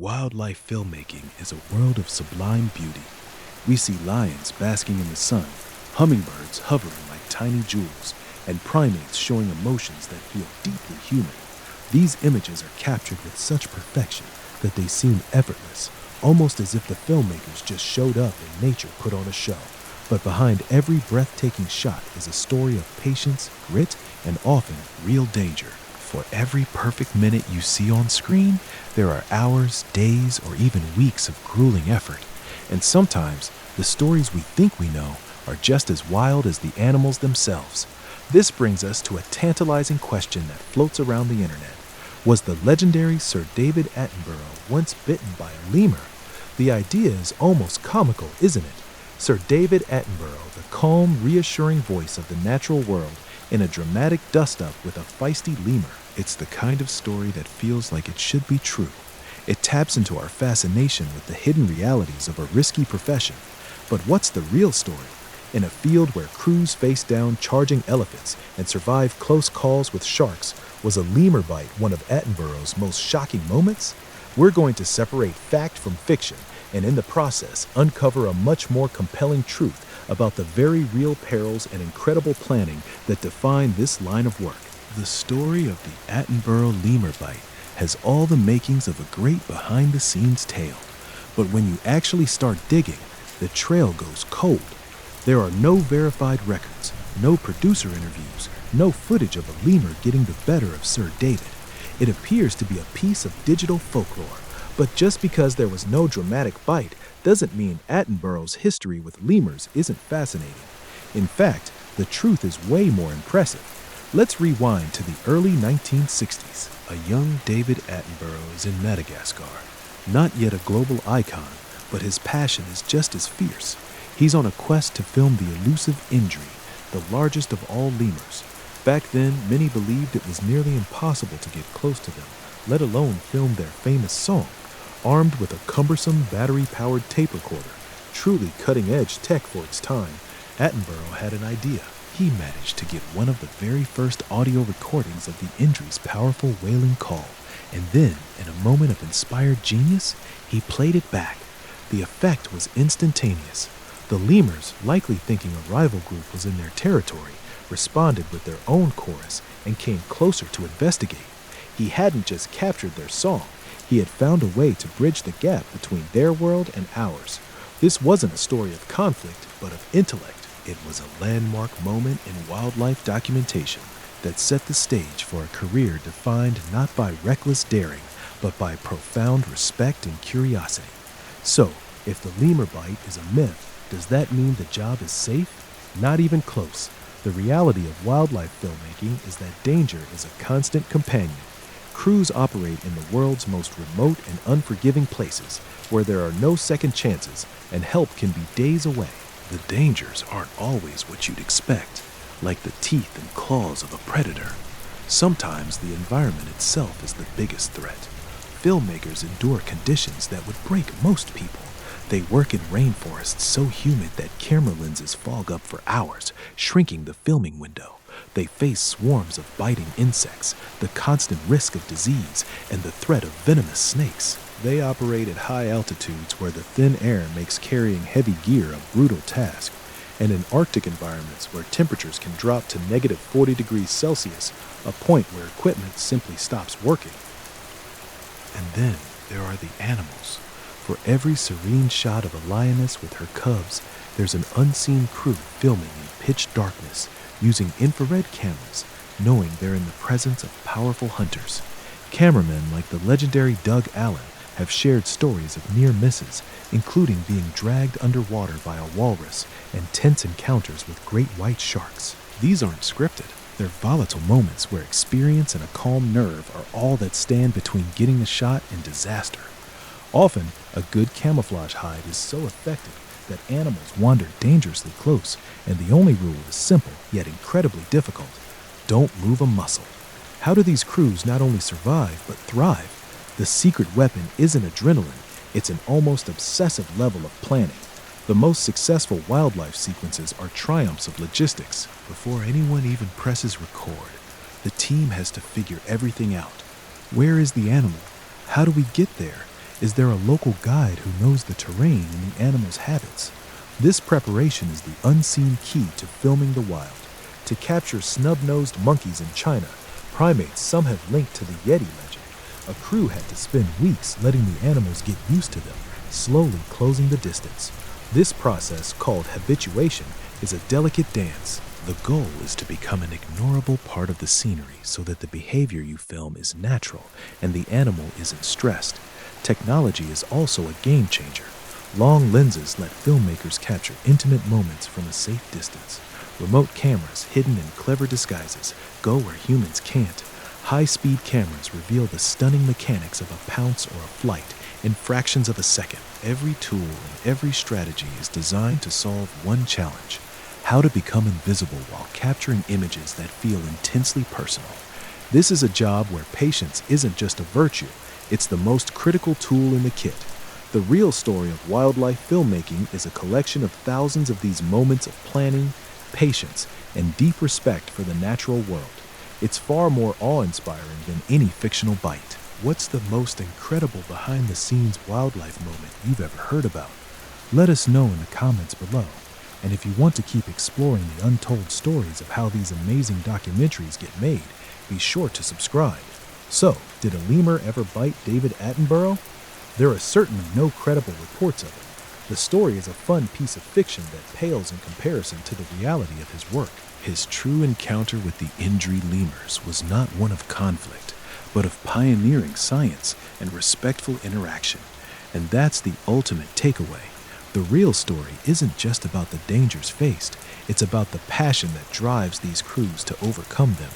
Wildlife filmmaking is a world of sublime beauty. We see lions basking in the sun, hummingbirds hovering like tiny jewels, and primates showing emotions that feel deeply human. These images are captured with such perfection that they seem effortless, almost as if the filmmakers just showed up and nature put on a show. But behind every breathtaking shot is a story of patience, grit, and often real danger. For every perfect minute you see on screen, there are hours, days, or even weeks of grueling effort. And sometimes, the stories we think we know are just as wild as the animals themselves. This brings us to a tantalizing question that floats around the internet. Was the legendary Sir David Attenborough once bitten by a lemur? The idea is almost comical, isn't it? Sir David Attenborough, the calm, reassuring voice of the natural world, in a dramatic dust-up with a feisty lemur. It's the kind of story that feels like it should be true. It taps into our fascination with the hidden realities of a risky profession. But what's the real story? In a field where crews face down charging elephants and survive close calls with sharks, was a lemur bite one of Attenborough's most shocking moments? We're going to separate fact from fiction, and in the process, uncover a much more compelling truth about the very real perils and incredible planning that define this line of work. The story of the Attenborough lemur bite has all the makings of a great behind-the-scenes tale. But when you actually start digging, the trail goes cold. There are no verified records, no producer interviews, no footage of a lemur getting the better of Sir David. It appears to be a piece of digital folklore. But just because there was no dramatic bite doesn't mean Attenborough's history with lemurs isn't fascinating. In fact, the truth is way more impressive. Let's rewind to the early 1960s. A young David Attenborough is in Madagascar. Not yet a global icon, but his passion is just as fierce. He's on a quest to film the elusive Indri, the largest of all lemurs. Back then, many believed it was nearly impossible to get close to them, let alone film their famous song. Armed with a cumbersome battery-powered tape recorder, truly cutting-edge tech for its time, Attenborough had an idea. He managed to get one of the very first audio recordings of the Indri's powerful wailing call, and then, in a moment of inspired genius, he played it back. The effect was instantaneous. The lemurs, likely thinking a rival group was in their territory, responded with their own chorus and came closer to investigate. He hadn't just captured their song, he had found a way to bridge the gap between their world and ours. This wasn't a story of conflict, but of intellect. It was a landmark moment in wildlife documentation that set the stage for a career defined not by reckless daring, but by profound respect and curiosity. So, if the lemur bite is a myth, does that mean the job is safe? Not even close. The reality of wildlife filmmaking is that danger is a constant companion. Crews operate in the world's most remote and unforgiving places, where there are no second chances and help can be days away. The dangers aren't always what you'd expect, like the teeth and claws of a predator. Sometimes the environment itself is the biggest threat. Filmmakers endure conditions that would break most people. They work in rainforests so humid that camera lenses fog up for hours, shrinking the filming window. They face swarms of biting insects, the constant risk of disease, and the threat of venomous snakes. They operate at high altitudes where the thin air makes carrying heavy gear a brutal task, and in Arctic environments where temperatures can drop to negative 40 degrees Celsius, a point where equipment simply stops working. And then there are the animals. For every serene shot of a lioness with her cubs, there's an unseen crew filming in pitch darkness, using infrared cameras, knowing they're in the presence of powerful hunters. Cameramen like the legendary Doug Allen have shared stories of near misses, including being dragged underwater by a walrus and tense encounters with great white sharks. These aren't scripted. They're volatile moments where experience and a calm nerve are all that stand between getting the shot and disaster. Often, a good camouflage hide is so effective that animals wander dangerously close, and the only rule is simple yet incredibly difficult: don't move a muscle. How do these crews not only survive but thrive? The secret weapon isn't adrenaline, it's an almost obsessive level of planning. The most successful wildlife sequences are triumphs of logistics. Before anyone even presses record, the team has to figure everything out. Where is the animal? How do we get there? Is there a local guide who knows the terrain and the animal's habits? This preparation is the unseen key to filming the wild. To capture snub-nosed monkeys in China, primates some have linked to the Yeti legend. A crew had to spend weeks letting the animals get used to them, slowly closing the distance. This process, called habituation, is a delicate dance. The goal is to become an ignorable part of the scenery so that the behavior you film is natural and the animal isn't stressed. Technology is also a game changer. Long lenses let filmmakers capture intimate moments from a safe distance. Remote cameras, hidden in clever disguises, go where humans can't. High-speed cameras reveal the stunning mechanics of a pounce or a flight in fractions of a second. Every tool and every strategy is designed to solve one challenge: how to become invisible while capturing images that feel intensely personal. This is a job where patience isn't just a virtue, it's the most critical tool in the kit. The real story of wildlife filmmaking is a collection of thousands of these moments of planning, patience, and deep respect for the natural world. It's far more awe-inspiring than any fictional bite. What's the most incredible behind-the-scenes wildlife moment you've ever heard about? Let us know in the comments below. And if you want to keep exploring the untold stories of how these amazing documentaries get made, be sure to subscribe. So, did a lemur ever bite David Attenborough? There are certainly no credible reports of it. The story is a fun piece of fiction that pales in comparison to the reality of his work. His true encounter with the injured lemurs was not one of conflict, but of pioneering science and respectful interaction. And that's the ultimate takeaway. The real story isn't just about the dangers faced, it's about the passion that drives these crews to overcome them.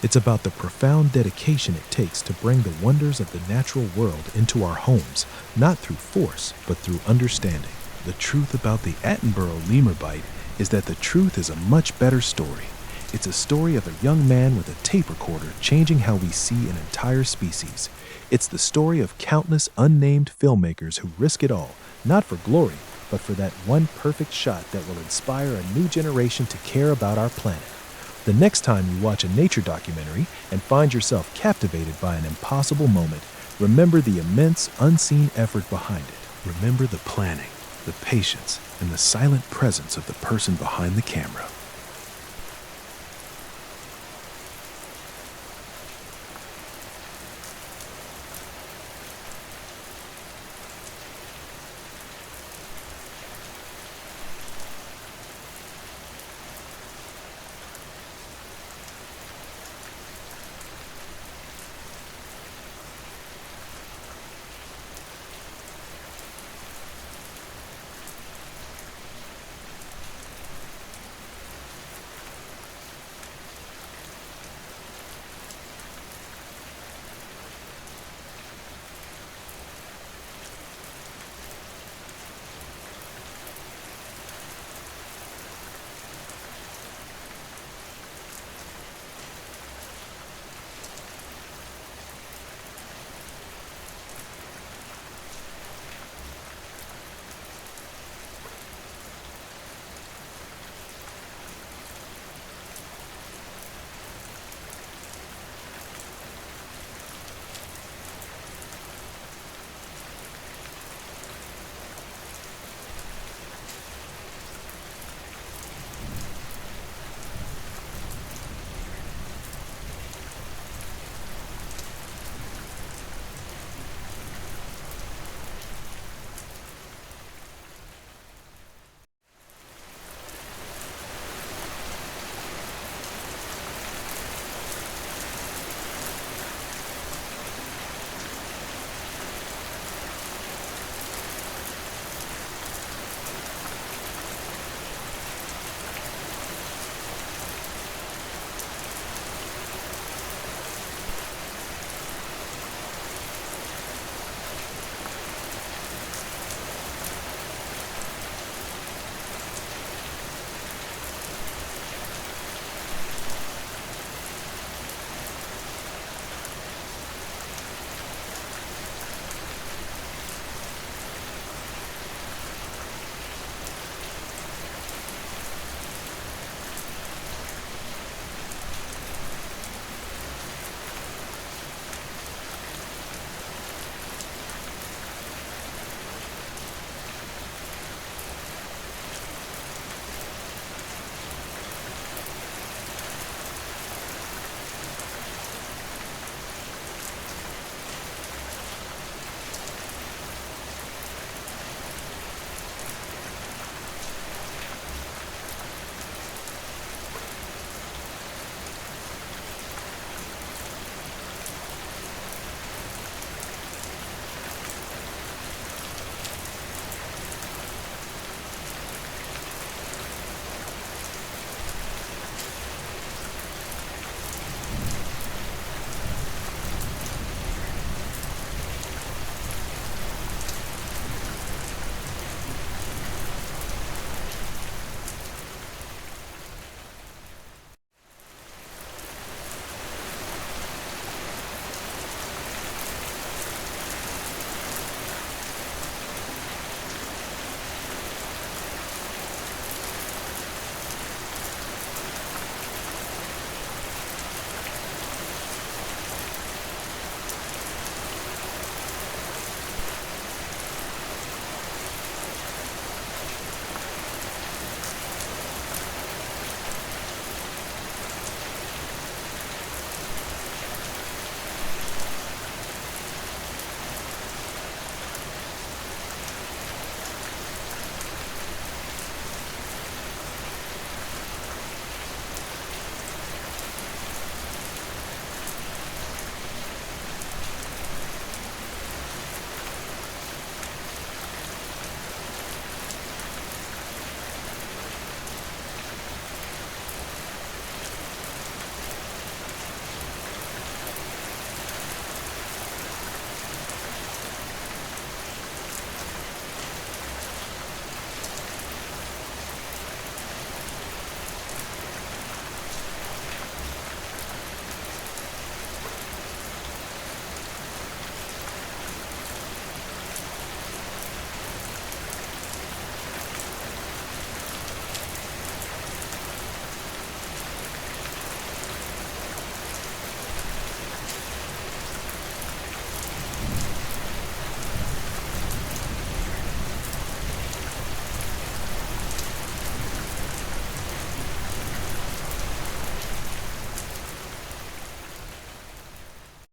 It's about the profound dedication it takes to bring the wonders of the natural world into our homes, not through force, but through understanding. The truth about the Attenborough lemur bite is that the truth is a much better story. It's a story of a young man with a tape recorder changing how we see an entire species. It's the story of countless unnamed filmmakers who risk it all, not for glory, but for that one perfect shot that will inspire a new generation to care about our planet. The next time you watch a nature documentary and find yourself captivated by an impossible moment, remember the immense, unseen effort behind it. Remember the planning, the patience, and the silent presence of the person behind the camera.